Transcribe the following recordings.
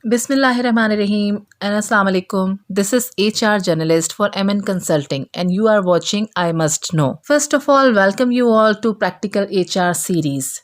Bismillahirrahmanirrahim and Assalamu alaikum. This is HR journalist for MN Consulting and you are watching I Must Know. First of all, welcome you all to Practical HR series.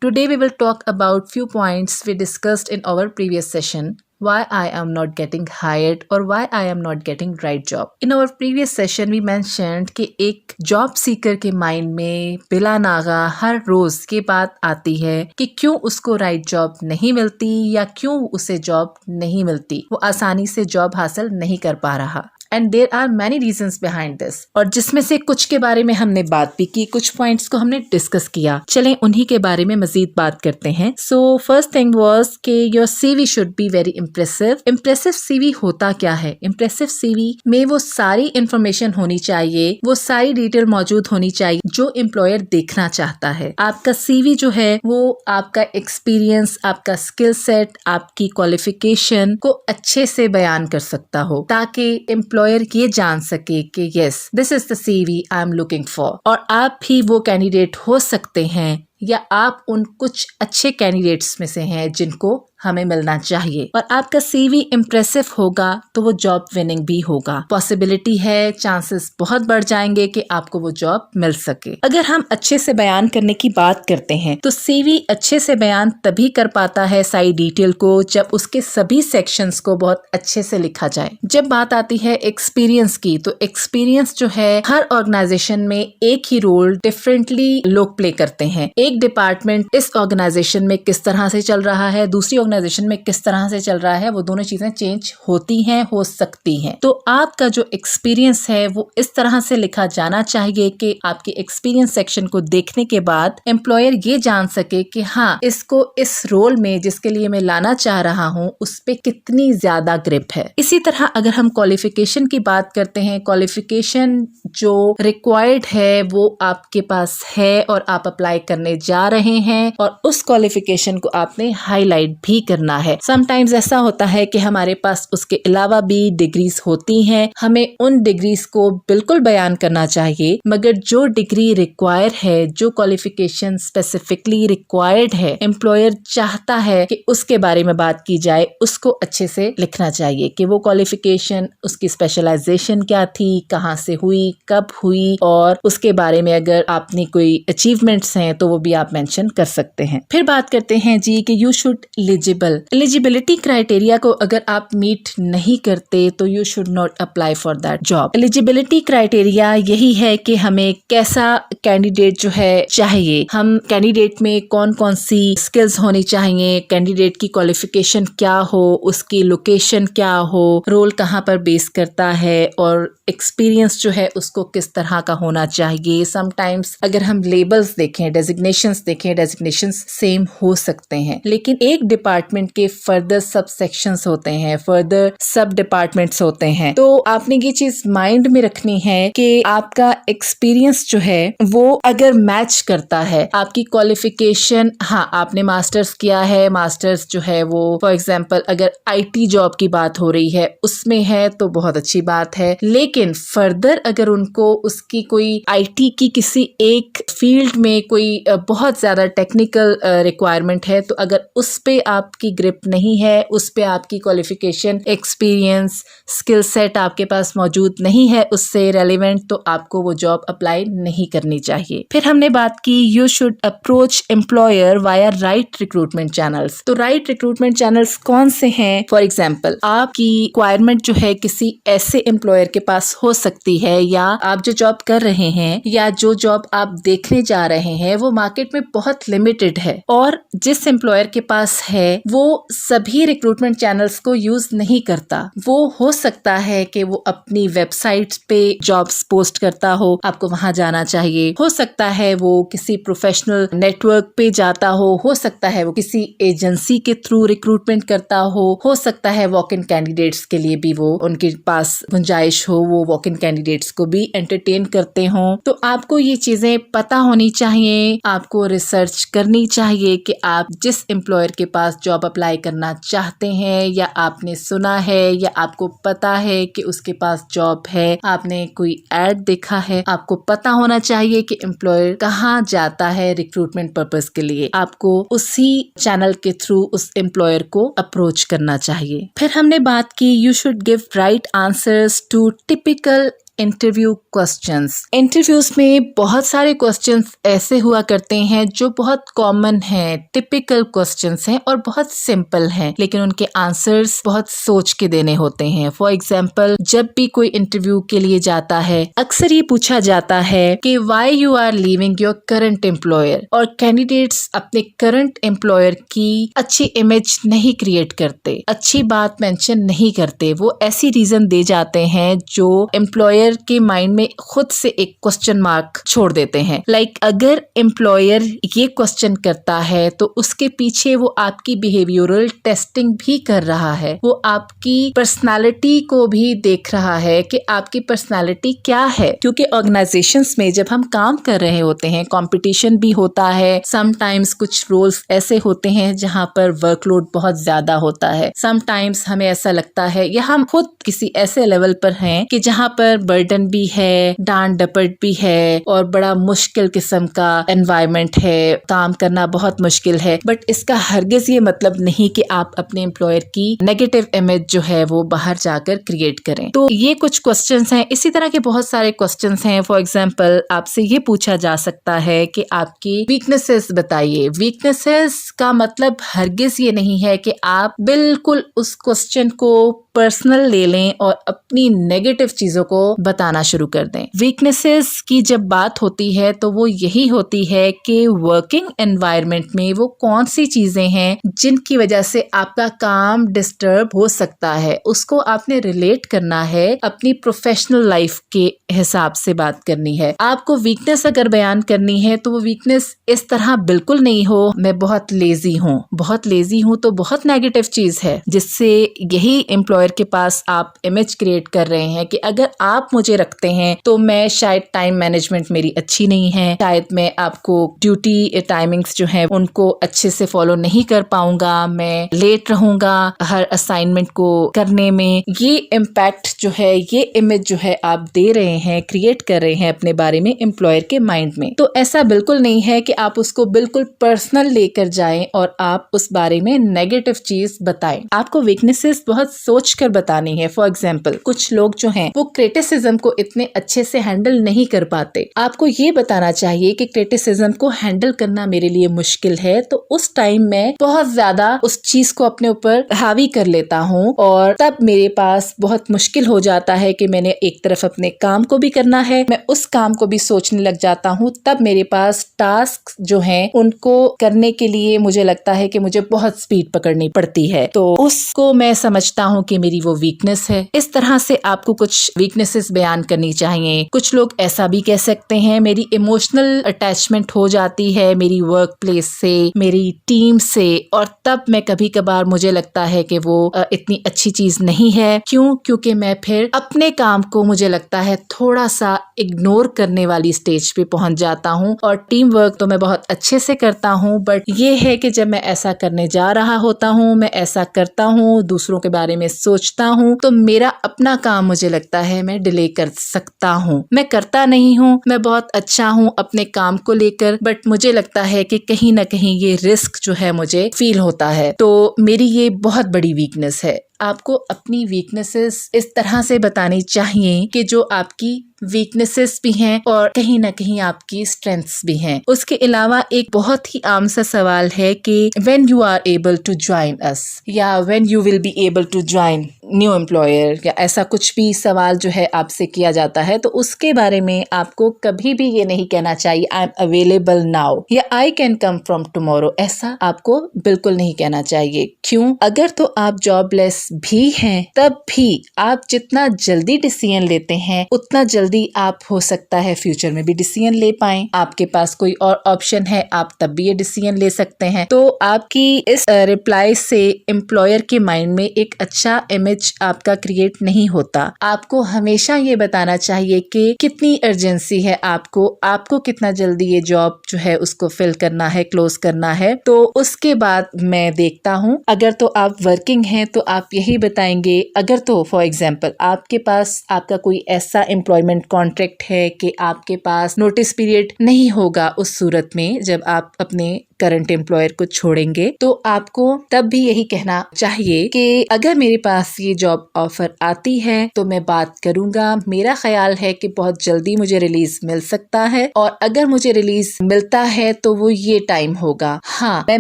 Today we will talk about few points we discussed in our previous session. Why I am not getting hired or why I am not getting right job. In our previous session we mentioned कि एक job seeker के mind में बिला नागा हर रोज ये बात आती है कि क्यों उसको राइट जॉब नहीं मिलती या क्यों उसे जॉब नहीं मिलती, वो आसानी से जॉब हासिल नहीं कर पा रहा। And there are many reasons behind this, और जिसमें से कुछ के बारे में हमने बात भी की, कुछ पॉइंट्स को हमने डिस्कस किया। चलें उन्हीं के बारे में मजीद बात करते हैं। सो फर्स्ट थिंग वाज कि your CV should be very impressive. Impressive CV होता क्या है? इम्प्रेसिव सीवी में वो सारी इंफॉर्मेशन होनी चाहिए, वो सारी डिटेल मौजूद होनी चाहिए जो एम्प्लॉयर देखना चाहता है। आपका सीवी जो है वो आपका एक्सपीरियंस, आपका स्किल सेट, आपकी क्वालिफिकेशन को अच्छे से बयान कर सकता हो ताकि एम्प्लॉयर ये जान सके कि yes this is the CV I am looking for, और आप भी वो कैंडिडेट हो सकते हैं या आप उन कुछ अच्छे कैंडिडेट्स में से हैं जिनको हमें मिलना चाहिए। और आपका सीवी इम्प्रेसिव होगा तो वो जॉब विनिंग भी होगा। पॉसिबिलिटी है, चांसेस बहुत बढ़ जाएंगे कि आपको वो जॉब मिल सके। अगर हम अच्छे से बयान करने की बात करते हैं तो सीवी अच्छे से बयान तभी कर पाता है सारी डिटेल को जब उसके सभी सेक्शंस को बहुत अच्छे से लिखा जाए। जब बात आती है एक्सपीरियंस की, तो एक्सपीरियंस जो है हर ऑर्गेनाइजेशन में एक ही रोल डिफरेंटली लोग प्ले करते हैं। एक डिपार्टमेंट इस ऑर्गेनाइजेशन में किस तरह से चल रहा है, दूसरी ऑर्गेनाइजेशन में किस तरह से चल रहा है, वो दोनों चीजें चेंज होती हैं, हो सकती हैं। तो आपका जो एक्सपीरियंस है वो इस तरह से लिखा जाना चाहिए कि आपके एक्सपीरियंस सेक्शन को देखने के बाद एम्प्लॉयर ये जान सके कि हाँ, इसको इस रोल में जिसके लिए मैं लाना चाह रहा हूँ उस पे कितनी ज्यादा ग्रिप है। इसी तरह अगर हम क्वालिफिकेशन की बात करते हैं, क्वालिफिकेशन जो रिक्वायर्ड है वो आपके पास है और आप अप्लाई करने जा रहे हैं और उस क्वालिफिकेशन को आपने हाईलाइट भी करना है। समटाइम्स ऐसा होता है कि हमारे पास उसके अलावा भी डिग्रीज होती हैं, हमें उन डिग्रीज को बिल्कुल बयान करना चाहिए, मगर जो डिग्री रिक्वायर है, जो क्वालिफिकेशन स्पेसिफिकली रिक्वायर्ड है, एम्प्लॉयर चाहता है कि उसके बारे में बात की जाए, उसको अच्छे से लिखना चाहिए कि वो क्वालिफिकेशन, उसकी स्पेशलाइजेशन क्या थी, कहाँ से हुई, कब हुई, और उसके बारे में अगर आपने कोई अचीवमेंट्स हैं तो वो भी आप मेंशन कर सकते हैं। फिर बात करते हैं जी कि यू शुड एलिजिबिलिटी क्राइटेरिया को अगर आप मीट नहीं करते तो you should not apply for that job. Eligibility criteria यही है कि हमें कैसा कैंडिडेट जो है चाहिए, हम कैंडिडेट में कौन कौन सी स्किल्स होनी चाहिए, कैंडिडेट की क्वालिफिकेशन क्या हो, उसकी लोकेशन क्या हो, रोल कहाँ पर बेस करता है, और एक्सपीरियंस जो है उसको किस तरह का होना चाहिए। समटाइम्स अगर हम लेबल्स देखें, डेजिग्नेशंस देखें, डेजिग्नेशंस सेम हो सकते हैं, लेकिन एक डिपार्टमेंट के फर्दर सब सेक्शंस होते हैं, फर्दर सब डिपार्टमेंट्स होते हैं। तो आपने ये चीज माइंड में रखनी है कि आपका एक्सपीरियंस जो है वो अगर मैच करता है आपकी क्वालिफिकेशन, हाँ आपने मास्टर्स किया है, मास्टर्स जो है वो फॉर एग्जाम्पल अगर IT जॉब की बात हो रही है उसमें है तो बहुत अच्छी बात है, लेकिन फर्दर अगर उनको उसकी कोई IT की किसी एक फील्ड में कोई बहुत ज्यादा टेक्निकल रिक्वायरमेंट है, तो अगर उस पे आपकी ग्रिप नहीं है, उस पे आपकी क्वालिफिकेशन, एक्सपीरियंस, स्किल सेट आपके पास मौजूद नहीं है उससे रेलिवेंट, तो आपको वो जॉब अप्लाई नहीं करनी चाहिए। फिर हमने बात की you should approach employer via right recruitment channels. तो राइट रिक्रूटमेंट चैनल्स कौन से हैं? फॉर एग्जाम्पल आपकी रिक्वायरमेंट जो है किसी ऐसे एम्प्लॉयर के पास हो सकती है, या आप जो जॉब कर रहे हैं या जो जॉब आप देखने जा रहे हैं वो मार्केट में बहुत लिमिटेड है, और जिस एम्प्लॉयर के पास है वो सभी रिक्रूटमेंट चैनल्स को यूज नहीं करता। वो हो सकता है कि वो अपनी वेबसाइट पे जॉब्स पोस्ट करता हो, आपको वहां जाना चाहिए, हो सकता है वो किसी प्रोफेशनल नेटवर्क पे जाता हो सकता है वो किसी एजेंसी के थ्रू रिक्रूटमेंट करता हो सकता है वॉक इन कैंडिडेट्स के लिए भी वो उनके पास गुंजाइश हो, वो वॉक इन कैंडिडेट्स को भी एंटरटेन करते हो। तो आपको ये चीजें पता होनी चाहिए, आप आपको रिसर्च करनी चाहिए कि आप जिस एम्प्लॉयर के पास जॉब अप्लाई करना चाहते हैं या आपने सुना है या आपको पता है कि उसके पास जॉब है, आपने कोई ऐड देखा है, आपको पता होना चाहिए कि एम्प्लॉयर कहाँ जाता है रिक्रूटमेंट पर्पस के लिए। आपको उसी चैनल के थ्रू उस एम्प्लॉयर को अप्रोच करना चाहिए। फिर हमने बात की you should give right answers to typical interview questions. Interviews में बहुत सारे क्वेश्चंस ऐसे हुआ करते हैं जो बहुत कॉमन हैं, टिपिकल क्वेश्चंस हैं और बहुत सिंपल हैं, लेकिन उनके आंसर्स बहुत सोच के देने होते हैं। फॉर एग्जाम्पल, जब भी कोई इंटरव्यू के लिए जाता है अक्सर ये पूछा जाता है कि why you are leaving your current employer, और कैंडिडेट्स अपने करंट एम्प्लॉयर की अच्छी इमेज नहीं क्रिएट करते, अच्छी बात मेंशन नहीं करते। वो ऐसी रीजन दे जाते हैं जो एम्प्लॉयर के माइंड में खुद से एक क्वेश्चन मार्क छोड़ देते हैं। लाइक अगर एम्प्लॉयर ये क्वेश्चन करता है तो उसके पीछे वो आपकी बिहेवियरल टेस्टिंग भी कर रहा है, वो आपकी पर्सनालिटी को भी देख रहा है कि आपकी पर्सनालिटी क्या है। क्योंकि ऑर्गेनाइजेशंस में जब हम काम कर रहे होते हैं कंपटीशन भी होता है, समटाइम्स कुछ रोल्स ऐसे होते हैं जहाँ पर वर्कलोड बहुत ज्यादा होता है, समटाइम्स हमें ऐसा लगता है या हम खुद किसी ऐसे लेवल पर हैं कि जहाँ पर बर्डन भी है, डांट डपट भी है और बड़ा मुश्किल किस्म का एनवायरनमेंट है, काम करना बहुत मुश्किल है। बट इसका हरगिज ये मतलब नहीं कि आप अपने एम्प्लॉयर की नेगेटिव इमेज जो है वो बाहर जाकर क्रिएट करें। तो ये कुछ क्वेश्चंस हैं, इसी तरह के बहुत सारे क्वेश्चंस हैं। फॉर एग्जांपल, आपसे ये पूछा जा सकता है कि आपकी वीकनेसेस बताइए। वीकनेसेस का मतलब हरगिज ये नहीं है कि आप बिल्कुल उस क्वेश्चन को पर्सनल ले लें और अपनी नेगेटिव चीजों को बताना शुरू कर दें। वीकनेसेस की जब बात होती है तो वो यही होती है कि वर्किंग एनवायरनमेंट में वो कौन सी चीजें हैं जिनकी वजह से आपका काम डिस्टर्ब हो सकता है, उसको आपने रिलेट करना है, अपनी प्रोफेशनल लाइफ के हिसाब से बात करनी है। आपको वीकनेस अगर बयान करनी है तो वो वीकनेस इस तरह बिल्कुल नहीं हो मैं बहुत लेजी हूँ। बहुत लेजी हूँ तो बहुत नेगेटिव चीज है, जिससे यही एम्प्लॉयर के पास आप इमेज क्रिएट कर रहे हैं कि अगर आप मुझे रखते हैं तो मैं शायद टाइम मैनेजमेंट मेरी अच्छी नहीं है, शायद मैं आपको ड्यूटी टाइमिंग्स जो है उनको अच्छे से फॉलो नहीं कर पाऊंगा, मैं लेट रहूंगा हर असाइनमेंट को करने में। ये इम्पैक्ट जो है, ये इमेज जो है आप दे रहे हैं, क्रिएट कर रहे हैं अपने बारे में एम्प्लॉयर के माइंड में। तो ऐसा बिल्कुल नहीं है कि आप उसको बिल्कुल पर्सनल लेकर जाएं और आप उस बारे में नेगेटिव चीज बताएं। आपको वीकनेसेस बहुत सोच कर बतानी है। फॉर एग्जाम्पल, कुछ लोग जो हैं वो क्रिटिसिज्म को इतने अच्छे से हैंडल नहीं कर पाते। आपको ये बताना चाहिए कि क्रिटिसिज्म को हैंडल करना मेरे लिए मुश्किल है, तो उस टाइम मैं बहुत ज्यादा उस चीज को अपने ऊपर हावी कर लेता हूँ और तब मेरे पास बहुत मुश्किल हो जाता है कि मैंने एक तरफ अपने काम को भी करना है, मैं उस काम को भी सोचने लग जाता हूँ। तब मेरे पास टास्क जो हैं उनको करने के लिए मुझे लगता है कि मुझे बहुत स्पीड पकड़नी पड़ती है, तो उसको मैं समझता हूँ कि मेरी वो वीकनेस है। इस तरह से आपको कुछ वीकनेसेस बयान करनी चाहिए। कुछ लोग ऐसा भी कह सकते हैं मेरी इमोशनल अटैचमेंट हो जाती है मेरी वर्क प्लेस से, मेरी टीम से, और तब मैं कभी कभार मुझे लगता है कि वो इतनी अच्छी चीज नहीं है। क्यों? क्योंकि मैं फिर अपने काम को मुझे लगता है थोड़ा सा इग्नोर करने वाली स्टेज पे पहुंच जाता हूँ। और टीम वर्क तो मैं बहुत अच्छे से करता हूँ, बट ये है कि जब मैं ऐसा करने जा रहा होता हूँ, मैं ऐसा करता हूँ, दूसरों के बारे में सोचता हूँ, तो मेरा अपना काम मुझे लगता है मैं डिले कर सकता हूँ। मैं करता नहीं हूँ, मैं बहुत अच्छा हूँ अपने काम को लेकर, बट मुझे लगता है कि कहीं ना कहीं ये रिस्क जो है मुझे फील होता है। तो मेरी ये बहुत बड़ी वीकनेस है। आपको अपनी वीकनेसेस इस तरह से बतानी चाहिए कि जो आपकी वीकनेसेस भी हैं और कहीं ना कहीं आपकी स्ट्रेंथ्स भी हैं। उसके अलावा एक बहुत ही आम सा सवाल है कि when you are able to join us, या when you will be able to join new employer, या ऐसा कुछ भी सवाल जो है आपसे किया जाता है, तो उसके बारे में आपको कभी भी ये नहीं कहना चाहिए आई एम अवेलेबल नाउ या I can come from tomorrow. ऐसा आपको बिल्कुल नहीं कहना चाहिए। क्यों? अगर तो आप जॉबलेस भी हैं, तब भी आप जितना जल्दी डिसीजन लेते हैं उतना जल्दी आप हो सकता है फ्यूचर में भी डिसीजन ले पाएं। आपके पास कोई और ऑप्शन है, आप तब भी ये डिसीजन ले सकते हैं। तो आपकी इस रिप्लाई से एम्प्लॉयर के माइंड में एक अच्छा इमेज आपका क्रिएट नहीं होता। आपको हमेशा ये बताना चाहिए कि कितनी अर्जेंसी है आपको कितना जल्दी ये जॉब जो है उसको फिल करना है, क्लोज करना है। तो उसके बाद मैं देखता हूँ। अगर तो आप वर्किंग हैं तो आप यही बताएंगे। अगर तो फॉर एग्जाम्पल आपके पास आपका कोई ऐसा एम्प्लॉयमेंट कॉन्ट्रैक्ट है कि आपके पास नोटिस पीरियड नहीं होगा उस सूरत में जब आप अपने करंट एम्प्लॉयर को छोड़ेंगे, तो आपको तब भी यही कहना चाहिए कि अगर मेरे पास ये जॉब ऑफर आती है तो मैं बात करूंगा। मेरा ख्याल है कि बहुत जल्दी मुझे रिलीज मिल सकता है और अगर मुझे रिलीज मिलता है तो वो ये टाइम होगा। हाँ, मैं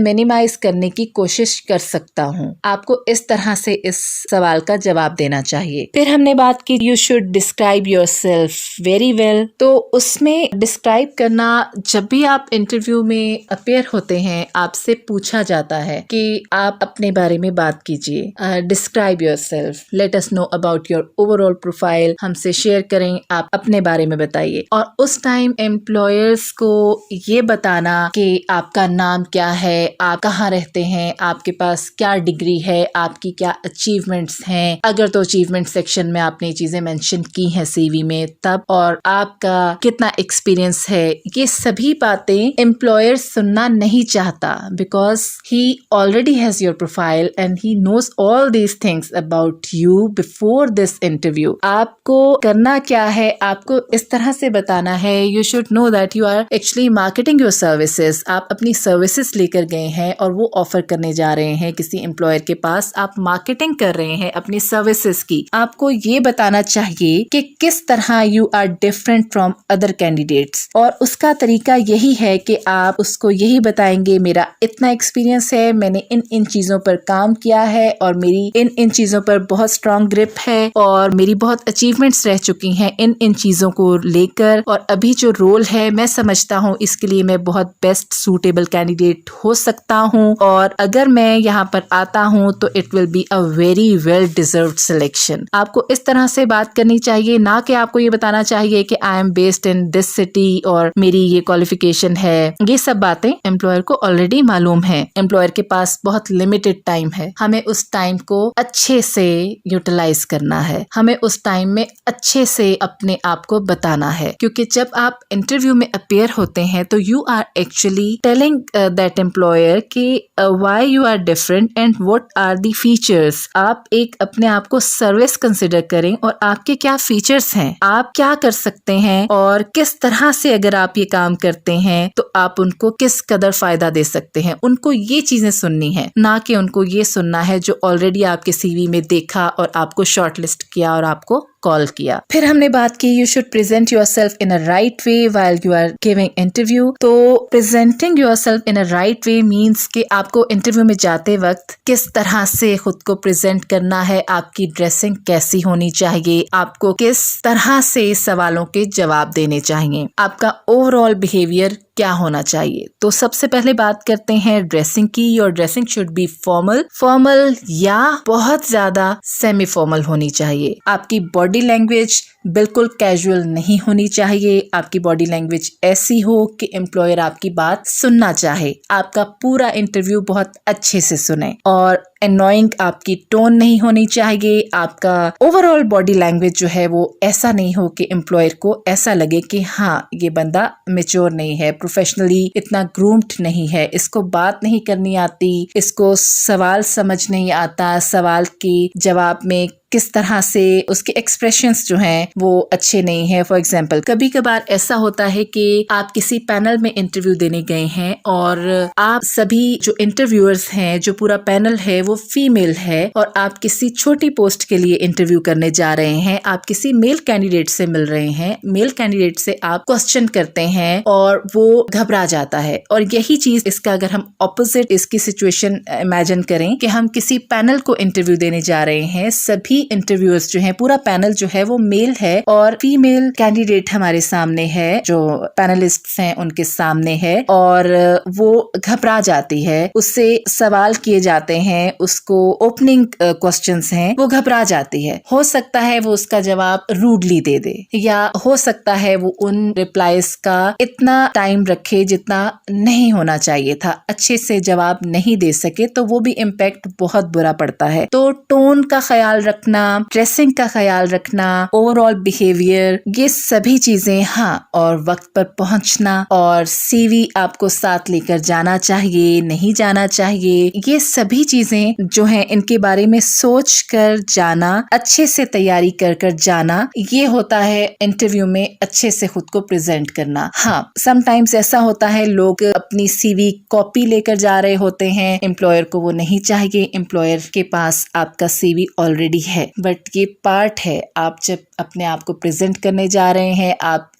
मिनिमाइज करने की कोशिश कर सकता हूँ। आपको इस तरह से इस सवाल का जवाब देना चाहिए। फिर हमने बात की you should describe yourself very well. तो उसमें डिस्क्राइब करना, जब भी आप इंटरव्यू में अपेयर होते हैं आपसे पूछा जाता है कि आप अपने बारे में बात कीजिए। Describe yourself, let us know about your overall profile. हमसे शेयर करें, आप अपने बारे में बताइए। और उस टाइम एम्प्लॉयर्स को ये बताना कि आपका नाम क्या है, आप कहाँ रहते हैं, आपके पास क्या डिग्री है, आपकी क्या अचीवमेंट्स हैं। अगर तो अचीवमेंट सेक्शन में आपने चीजें मेंशन की हैं सीवी में तब, और आपका कितना एक्सपीरियंस है, ये सभी बातें एम्प्लॉयर सुनना नहीं चाहता because he already has your profile and he knows all these things about you before this interview. आपको करना क्या है, आपको इस तरह से बताना है। You should know that you are actually marketing your services. आप अपनी सर्विसेज लेकर गए हैं और वो ऑफर करने जा रहे हैं किसी एम्प्लॉयर के पास। आप मार्केटिंग कर रहे हैं अपनी सर्विसेज की। आपको ये बताना चाहिए कि किस तरह you are different from other candidates, और उसका तरीका यही है कि आप उसको यही बताएंगे मेरा इतना एक्सपीरियंस है, मैंने इन इन चीजों पर काम किया है और मेरी इन इन चीजों पर बहुत स्ट्रांग ग्रिप है और मेरी बहुत अचीवमेंट्स रह चुकी हैं इन इन चीजों को लेकर, और अभी जो रोल है मैं समझता हूँ इसके लिए मैं बहुत बेस्ट सूटेबल कैंडिडेट हो सकता हूँ, और अगर मैं यहाँ पर आता हूँ तो it will be a very well deserved selection. आपको इस तरह से बात करनी चाहिए, ना कि आपको ये बताना चाहिए कि I am based in this city और मेरी ये क्वालिफिकेशन है। ये सब बातें एम्प्लॉयर को ऑलरेडी मालूम है। एम्प्लॉयर के पास बहुत लिमिटेड टाइम है, हमें उस टाइम को अच्छे से यूटिलाइज करना है, हमें उस टाइम में अच्छे से अपने आप को बताना है। क्योंकि जब आप इंटरव्यू में अपेयर होते हैं तो you are actually telling that employer कि why you are different and what are the features. आप एक अपने आप को सर्विस कंसिडर करें और आपके क्या फीचर्स हैं, आप क्या कर सकते हैं और किस तरह से अगर आप ये काम करते हैं तो आप उनको किस कदर फायदा दे सकते हैं। उनको ये चीजें सुननी है, ना कि उनको ये सुनना है जो ऑलरेडी आपके सीवी में देखा और आपको शॉर्टलिस्ट किया और आपको कॉल किया। फिर हमने बात की you should present yourself in a right way while you are giving interview. तो presenting yourself in a right way means कि आपको इंटरव्यू में जाते वक्त किस तरह से खुद को प्रेजेंट करना है, आपकी ड्रेसिंग कैसी होनी चाहिए, आपको किस तरह से सवालों के जवाब देने चाहिए, आपका ओवरऑल बिहेवियर क्या होना चाहिए। तो सबसे पहले बात करते हैं ड्रेसिंग की। Your dressing should be formal या बहुत ज्यादा सेमी फॉर्मल होनी चाहिए। आपकी बॉडी लैंग्वेज बिल्कुल कैजुअल नहीं होनी चाहिए। आपकी बॉडी लैंग्वेज ऐसी हो कि एम्प्लॉयर आपकी बात सुनना चाहे, आपका पूरा इंटरव्यू बहुत अच्छे से सुने, और एनोइंग आपकी टोन नहीं होनी चाहिए। आपका ओवरऑल बॉडी लैंग्वेज जो है वो ऐसा नहीं हो कि एम्प्लॉयर को ऐसा लगे कि हाँ ये बंदा मैच्योर नहीं है, प्रोफेशनली इतना ग्रूम्ड नहीं है, इसको बात नहीं करनी आती, इसको सवाल समझ नहीं आता, सवाल के जवाब में किस तरह से उसके एक्सप्रेशंस जो हैं वो अच्छे नहीं है। फॉर एग्जांपल कभी कभार ऐसा होता है कि आप किसी पैनल में इंटरव्यू देने गए हैं और आप सभी जो इंटरव्यूअर्स हैं, जो पूरा पैनल है वो फीमेल है, और आप किसी छोटी पोस्ट के लिए इंटरव्यू करने जा रहे हैं। आप किसी मेल कैंडिडेट से मिल रहे हैं, मेल कैंडिडेट से आप क्वेश्चन करते हैं और वो घबरा जाता है। और यही चीज इसका अगर हम ऑपोजिट इसकी सिचुएशन इमेजिन करें कि हम किसी पैनल को इंटरव्यू देने जा रहे हैं, सभी इंटरव्यूअर्स जो हैं, पूरा पैनल जो है वो मेल है और फीमेल कैंडिडेट हमारे सामने है, जो पैनलिस्ट्स हैं उनके सामने है और वो घबरा जाती है, उससे सवाल किए जाते हैं, उसको ओपनिंग क्वेश्चंस हैं, वो घबरा जाती है। हो सकता है वो उसका जवाब रूडली दे दे, या हो सकता है वो उन रिप्लाईज का इतना टाइम रखे जितना नहीं होना चाहिए था, अच्छे से जवाब नहीं दे सके, तो वो भी इम्पैक्ट बहुत बुरा पड़ता है। तो टोन का ख्याल रखना, ड्रेसिंग का ख्याल रखना, ओवरऑल बिहेवियर, ये सभी चीजें, हाँ, और वक्त पर पहुंचना और सीवी आपको साथ लेकर जाना चाहिए, नहीं जाना चाहिए, ये सभी चीजें जो हैं इनके बारे में सोच कर जाना, अच्छे से तैयारी कर कर जाना, ये होता है इंटरव्यू में अच्छे से खुद को प्रेजेंट करना। हाँ, समटाइम्स ऐसा होता है लोग अपनी सीवी कॉपी लेकर जा रहे होते हैं, एम्प्लॉयर को वो नहीं चाहिए, एम्प्लॉयर के पास आपका सीवी ऑलरेडी है, बट ये पार्ट है, आप जब अपने आप को प्रेजेंट करने जा रहे हैं,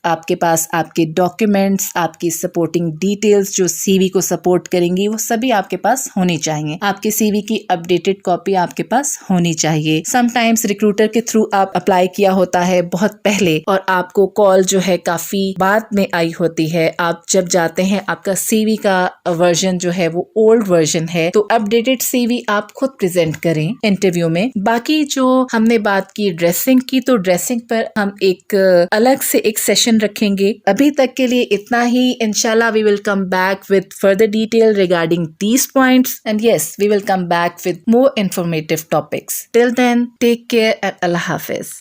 आपके पास आपके डॉक्यूमेंट्स, आपकी सपोर्टिंग डिटेल्स जो सीवी को सपोर्ट करेंगी, वो सभी आपके पास होनी चाहिए। आपके सीवी की अपडेटेड कॉपी आपके पास होनी चाहिए। समटाइम्स रिक्रूटर के थ्रू आप अप्लाई किया होता है बहुत पहले और आपको कॉल जो है काफी बाद में आई होती है। आप जब जाते हैं, आपका सीवी का वर्जन जो है वो ओल्ड वर्जन है, तो अपडेटेड सीवी आप खुद प्रेजेंट करें इंटरव्यू में। बाकी जो हमने बात की ड्रेसिंग की, तो ड्रेसिंग पर हम एक अलग से एक सेशन रखेंगे। अभी तक के लिए इतना ही। इंशाल्लाह we will come back with further detail regarding these points, and yes, we will come back with more informative topics. Till then, take care and Allah Hafiz.